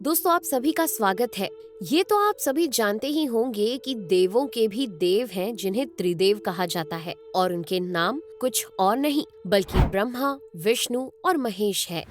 दोस्तों, आप सभी का स्वागत है। ये तो आप सभी जानते ही होंगे कि देवों के भी देव हैं जिन्हें त्रिदेव कहा जाता है और उनके नाम कुछ और नहीं बल्कि ब्रह्मा, विष्णु और महेश है।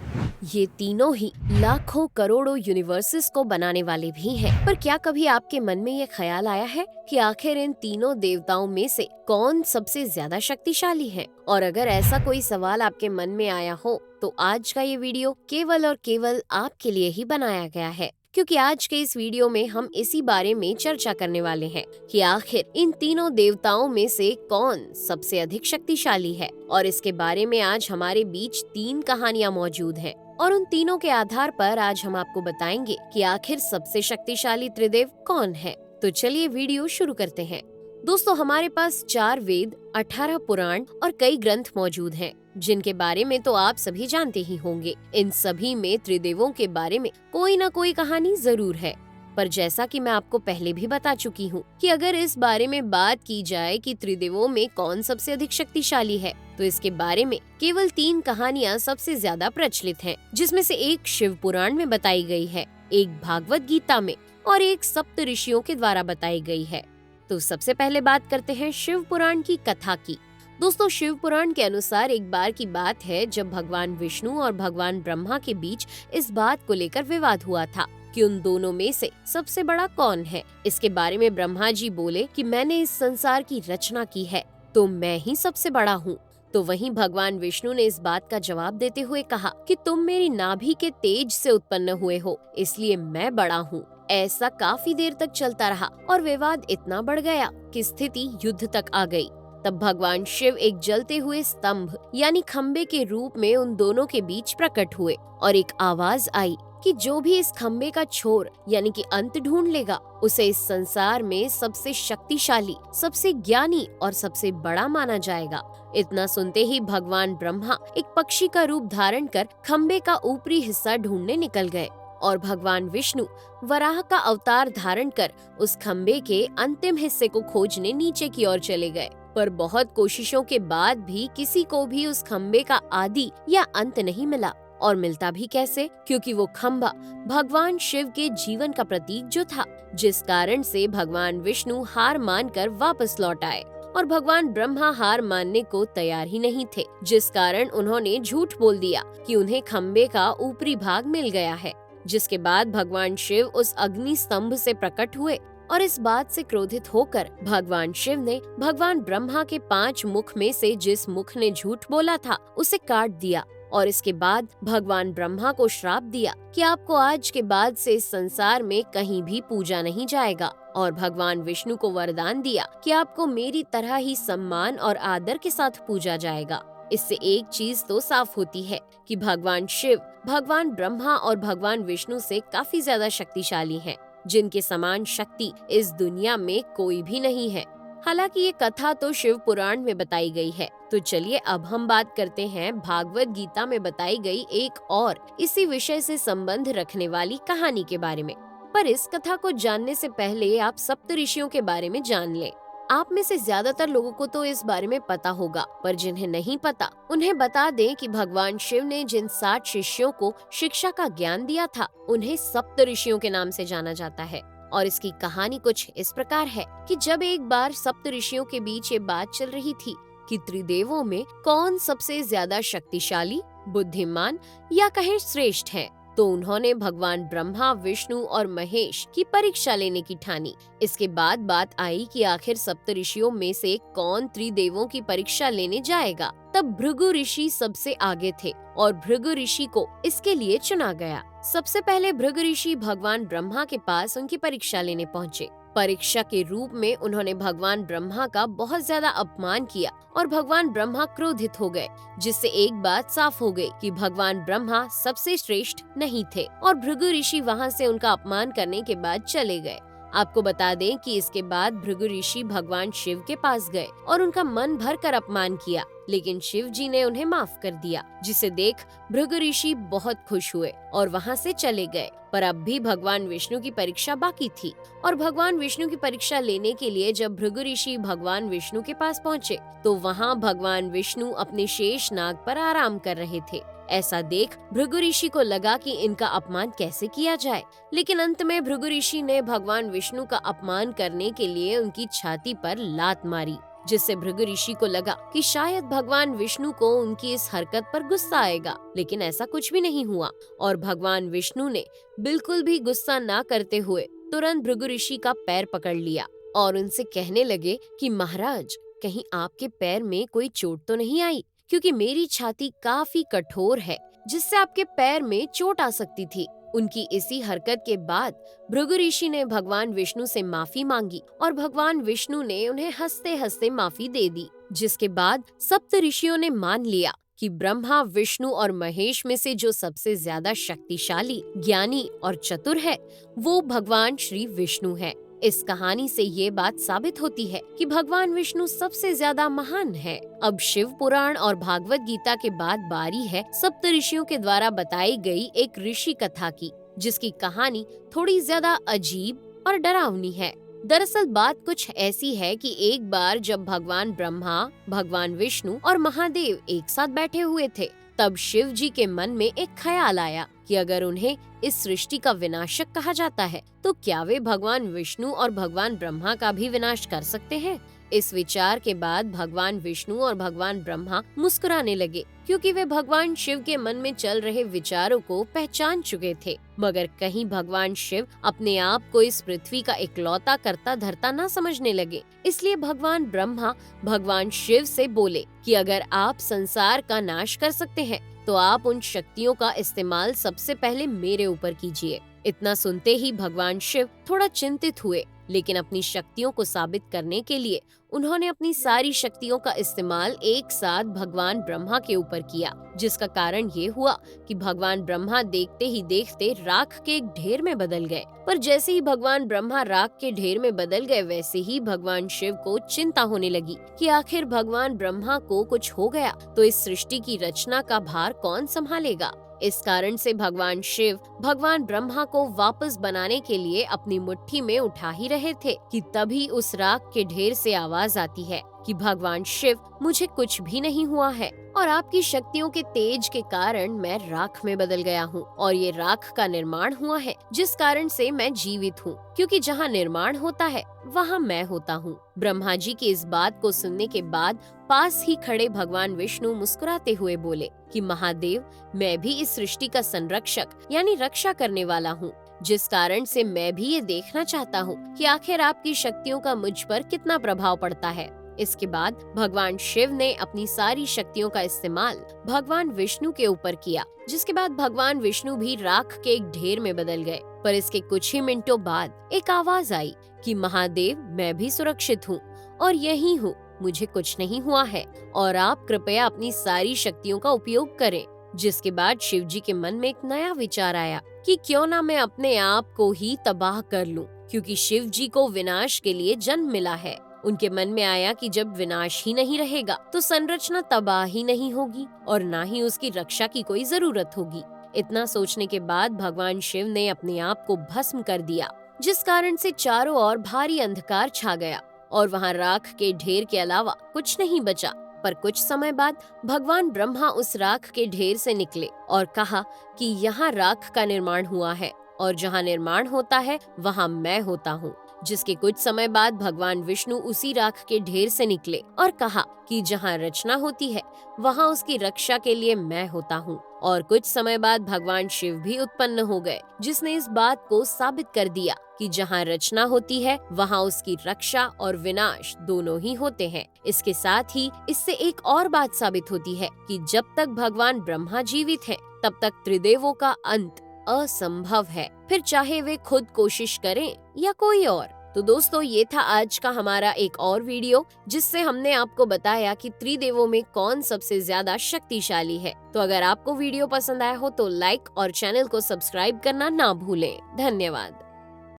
ये तीनों ही लाखों करोड़ों यूनिवर्सेस को बनाने वाले भी हैं। पर क्या कभी आपके मन में ये ख्याल आया है कि आखिर इन तीनों देवताओं में से कौन सबसे ज्यादा शक्तिशाली है? और अगर ऐसा कोई सवाल आपके मन में आया हो तो आज का ये वीडियो केवल और केवल आपके लिए ही बनाया गया है, क्योंकि आज के इस वीडियो में हम इसी बारे में चर्चा करने वाले हैं कि आखिर इन तीनों देवताओं में से कौन सबसे अधिक शक्तिशाली है। और इसके बारे में आज हमारे बीच 3 कहानियां मौजूद हैं और उन तीनों के आधार पर आज हम आपको बताएंगे कि आखिर सबसे शक्तिशाली त्रिदेव कौन है। तो चलिए वीडियो शुरू करते हैं। दोस्तों, हमारे पास 4 वेद, 18 पुराण और कई ग्रंथ मौजूद हैं, जिनके बारे में तो आप सभी जानते ही होंगे। इन सभी में त्रिदेवों के बारे में कोई न कोई कहानी जरूर है। पर जैसा कि मैं आपको पहले भी बता चुकी हूँ कि अगर इस बारे में बात की जाए कि त्रिदेवों में कौन सबसे अधिक शक्तिशाली है, तो इसके बारे में केवल 3 कहानियाँ सबसे ज्यादा प्रचलित हैं, जिसमें से एक शिव पुराण में बताई गई है, एक भागवत गीता में और एक सप्त ऋषियों के द्वारा बताई गई है। तो सबसे पहले बात करते हैं शिव पुराण की कथा की। दोस्तों, शिव पुराण के अनुसार एक बार की बात है जब भगवान विष्णु और भगवान ब्रह्मा के बीच इस बात को लेकर विवाद हुआ था कि उन दोनों में से सबसे बड़ा कौन है। इसके बारे में ब्रह्मा जी बोले कि मैंने इस संसार की रचना की है तो मैं ही सबसे बड़ा हूँ। तो वहीं भगवान विष्णु ने इस बात का जवाब देते हुए कहा कि तुम मेरी नाभि के तेज से उत्पन्न हुए हो, इसलिए मैं बड़ा हूँ। ऐसा काफी देर तक चलता रहा और विवाद इतना बढ़ गया कि स्थिति युद्ध तक आ गई। तब भगवान शिव एक जलते हुए स्तंभ यानी खम्बे के रूप में उन दोनों के बीच प्रकट हुए और एक आवाज आई कि जो भी इस खम्बे का छोर यानी कि अंत ढूंढ लेगा, उसे इस संसार में सबसे शक्तिशाली, सबसे ज्ञानी और सबसे बड़ा माना जाएगा। इतना सुनते ही भगवान ब्रह्मा एक पक्षी का रूप धारण कर खम्बे का ऊपरी हिस्सा ढूंढने निकल गए और भगवान विष्णु वराह का अवतार धारण कर उस खम्बे के अंतिम हिस्से को खोजने नीचे की ओर चले गए। पर बहुत कोशिशों के बाद भी किसी को भी उस खम्बे का आदि या अंत नहीं मिला। और मिलता भी कैसे, क्योंकि वो खम्बा भगवान शिव के जीवन का प्रतीक जो था, जिस कारण से भगवान विष्णु हार मानकर वापस लौट आए और भगवान ब्रह्मा हार मानने को तैयार ही नहीं थे, जिस कारण उन्होंने झूठ बोल दिया कि उन्हें खम्बे का ऊपरी भाग मिल गया है। जिसके बाद भगवान शिव उस अग्नि स्तंभ से प्रकट हुए और इस बात से क्रोधित होकर भगवान शिव ने भगवान ब्रह्मा के 5 मुख में से जिस मुख ने झूठ बोला था उसे काट दिया और इसके बाद भगवान ब्रह्मा को श्राप दिया कि आपको आज के बाद से इस संसार में कहीं भी पूजा नहीं जाएगा। और भगवान विष्णु को वरदान दिया कि आपको मेरी तरह ही सम्मान और आदर के साथ पूजा जाएगा। इससे एक चीज तो साफ होती है कि भगवान शिव भगवान ब्रह्मा और भगवान विष्णु से काफी ज्यादा शक्तिशाली हैं, जिनके समान शक्ति इस दुनिया में कोई भी नहीं है। हालांकि ये कथा तो शिव पुराण में बताई गई है। तो चलिए अब हम बात करते हैं भागवत गीता में बताई गई एक और इसी विषय से संबंध रखने वाली कहानी के बारे में। पर इस कथा को जानने से पहले आप सप्त ऋषियों के बारे में जान लें। आप में से ज्यादातर लोगों को तो इस बारे में पता होगा, पर जिन्हें नहीं पता उन्हें बता दें कि भगवान शिव ने जिन 60 शिष्यों को शिक्षा का ज्ञान दिया था, उन्हें सप्त ऋषियों के नाम से जाना जाता है। और इसकी कहानी कुछ इस प्रकार है कि जब एक बार सप्त ऋषियों के बीच ये बात चल रही थी कि त्रिदेवों में कौन सबसे ज्यादा शक्तिशाली, बुद्धिमान या कहें श्रेष्ठ है, तो उन्होंने भगवान ब्रह्मा, विष्णु और महेश की परीक्षा लेने की ठानी। इसके बाद बात आई कि आखिर सप्त ऋषियों में से कौन त्रिदेवों की परीक्षा लेने जाएगा। तब भृगु ऋषि सबसे आगे थे और भृगु ऋषि को इसके लिए चुना गया। सबसे पहले भृगु ऋषि भगवान ब्रह्मा के पास उनकी परीक्षा लेने पहुँचे। परीक्षा के रूप में उन्होंने भगवान ब्रह्मा का बहुत ज्यादा अपमान किया और भगवान ब्रह्मा क्रोधित हो गए, जिससे एक बात साफ हो गई कि भगवान ब्रह्मा सबसे श्रेष्ठ नहीं थे और भृगु ऋषि वहां से उनका अपमान करने के बाद चले गए। आपको बता दें कि इसके बाद भृगु ऋषि भगवान शिव के पास गए और उनका मन भर कर अपमान किया, लेकिन शिव जी ने उन्हें माफ कर दिया, जिसे देख भृगु ऋषि बहुत खुश हुए और वहां से चले गए। पर अब भी भगवान विष्णु की परीक्षा बाकी थी और भगवान विष्णु की परीक्षा लेने के लिए जब भृगु ऋषि भगवान विष्णु के पास पहुँचे तो वहाँ भगवान विष्णु अपने शेष नाग पर आराम कर रहे थे। ऐसा देख भृगु ऋषि को लगा कि इनका अपमान कैसे किया जाए, लेकिन अंत में भृगु ऋषि ने भगवान विष्णु का अपमान करने के लिए उनकी छाती पर लात मारी, जिससे भृगु ऋषि को लगा कि शायद भगवान विष्णु को उनकी इस हरकत पर गुस्सा आएगा, लेकिन ऐसा कुछ भी नहीं हुआ और भगवान विष्णु ने बिल्कुल भी गुस्सा ना करते हुए तुरंत भृगु ऋषि का पैर पकड़ लिया और उनसे कहने लगे कि महाराज, कहीं आपके पैर में कोई चोट तो नहीं आई, क्योंकि मेरी छाती काफी कठोर है जिससे आपके पैर में चोट आ सकती थी। उनकी इसी हरकत के बाद भृगु ऋषि ने भगवान विष्णु से माफी मांगी और भगवान विष्णु ने उन्हें हंसते हंसते माफी दे दी, जिसके बाद सप्त ऋषियों ने मान लिया कि ब्रह्मा, विष्णु और महेश में से जो सबसे ज्यादा शक्तिशाली, ज्ञानी और चतुर है वो भगवान श्री विष्णु है। इस कहानी से ये बात साबित होती है कि भगवान विष्णु सबसे ज्यादा महान है। अब शिव पुराण और भागवत गीता के बाद बारी है सप्त ऋषियों के द्वारा बताई गई एक ऋषि कथा की, जिसकी कहानी थोड़ी ज्यादा अजीब और डरावनी है। दरअसल बात कुछ ऐसी है कि एक बार जब भगवान ब्रह्मा, भगवान विष्णु और महादेव एक साथ बैठे हुए थे, तब शिव जी के मन में एक ख्याल आया कि अगर उन्हें इस सृष्टि का विनाशक कहा जाता है तो क्या वे भगवान विष्णु और भगवान ब्रह्मा का भी विनाश कर सकते हैं। इस विचार के बाद भगवान विष्णु और भगवान ब्रह्मा मुस्कुराने लगे, क्योंकि वे भगवान शिव के मन में चल रहे विचारों को पहचान चुके थे। मगर कहीं भगवान शिव अपने आप को इस पृथ्वी का इकलौता करता धरता न समझने लगे, इसलिए भगवान ब्रह्मा भगवान शिव से बोले कि अगर आप संसार का नाश कर सकते हैं तो आप उन शक्तियों का इस्तेमाल सबसे पहले मेरे ऊपर कीजिए। इतना सुनते ही भगवान शिव थोड़ा चिंतित हुए, लेकिन अपनी शक्तियों को साबित करने के लिए उन्होंने अपनी सारी शक्तियों का इस्तेमाल एक साथ भगवान ब्रह्मा के ऊपर किया, जिसका कारण ये हुआ कि भगवान ब्रह्मा देखते ही देखते राख के एक ढेर में बदल गए। पर जैसे ही भगवान ब्रह्मा राख के ढेर में बदल गए, वैसे ही भगवान शिव को चिंता होने लगी कि आखिर भगवान ब्रह्मा को कुछ हो गया तो इस सृष्टि की रचना का भार कौन संभालेगा। इस कारण से भगवान शिव भगवान ब्रह्मा को वापस बनाने के लिए अपनी मुट्ठी में उठा ही रहे थे कि तभी उस राख के ढेर से आवाज आती है कि भगवान शिव, मुझे कुछ भी नहीं हुआ है और आपकी शक्तियों के तेज के कारण मैं राख में बदल गया हूँ और ये राख का निर्माण हुआ है, जिस कारण से मैं जीवित हूँ, क्योंकि जहाँ निर्माण होता है वहाँ मैं होता हूँ। ब्रह्मा जी की इस बात को सुनने के बाद पास ही खड़े भगवान विष्णु मुस्कुराते हुए बोले कि महादेव, मैं भी इस सृष्टि का संरक्षक यानी रक्षा करने वाला हूँ, जिस कारण से मैं भी ये देखना चाहता हूँ कि आखिर आपकी शक्तियों का मुझ पर कितना प्रभाव पड़ता है। इसके बाद भगवान शिव ने अपनी सारी शक्तियों का इस्तेमाल भगवान विष्णु के ऊपर किया, जिसके बाद भगवान विष्णु भी राख के एक ढेर में बदल गए। पर इसके कुछ ही मिनटों बाद एक आवाज आई कि महादेव, मैं भी सुरक्षित हूँ और यही हूँ, मुझे कुछ नहीं हुआ है और आप कृपया अपनी सारी शक्तियों का उपयोग करें। जिसके बाद शिव जी के मन में एक नया विचार आया कि क्यों ना मैं अपने आप को ही तबाह कर लूं, क्योंकि शिव जी को विनाश के लिए जन्म मिला है। उनके मन में आया कि जब विनाश ही नहीं रहेगा तो संरचना तबाह ही नहीं होगी और ना ही उसकी रक्षा की कोई जरूरत होगी। इतना सोचने के बाद भगवान शिव ने अपने आप को भस्म कर दिया, जिस कारण से चारों ओर भारी अंधकार छा गया और वहाँ राख के ढेर के अलावा कुछ नहीं बचा। पर कुछ समय बाद भगवान ब्रह्मा उस राख के ढेर से निकले और कहा कि यहाँ राख का निर्माण हुआ है और जहाँ निर्माण होता है वहाँ मैं होता हूँ। जिसके कुछ समय बाद भगवान विष्णु उसी राख के ढेर से निकले और कहा कि जहाँ रचना होती है वहाँ उसकी रक्षा के लिए मैं होता हूँ। और कुछ समय बाद भगवान शिव भी उत्पन्न हो गए, जिसने इस बात को साबित कर दिया कि जहाँ रचना होती है वहाँ उसकी रक्षा और विनाश दोनों ही होते हैं। इसके साथ ही इससे एक और बात साबित होती है कि जब तक भगवान ब्रह्मा जीवित हैं, तब तक त्रिदेवों का अंत असंभव है, फिर चाहे वे खुद कोशिश करें या कोई और। तो दोस्तों, ये था आज का हमारा एक और वीडियो, जिससे हमने आपको बताया कि त्रिदेवों में कौन सबसे ज्यादा शक्तिशाली है। तो अगर आपको वीडियो पसंद आया हो तो लाइक और चैनल को सब्सक्राइब करना ना भूलें। धन्यवाद।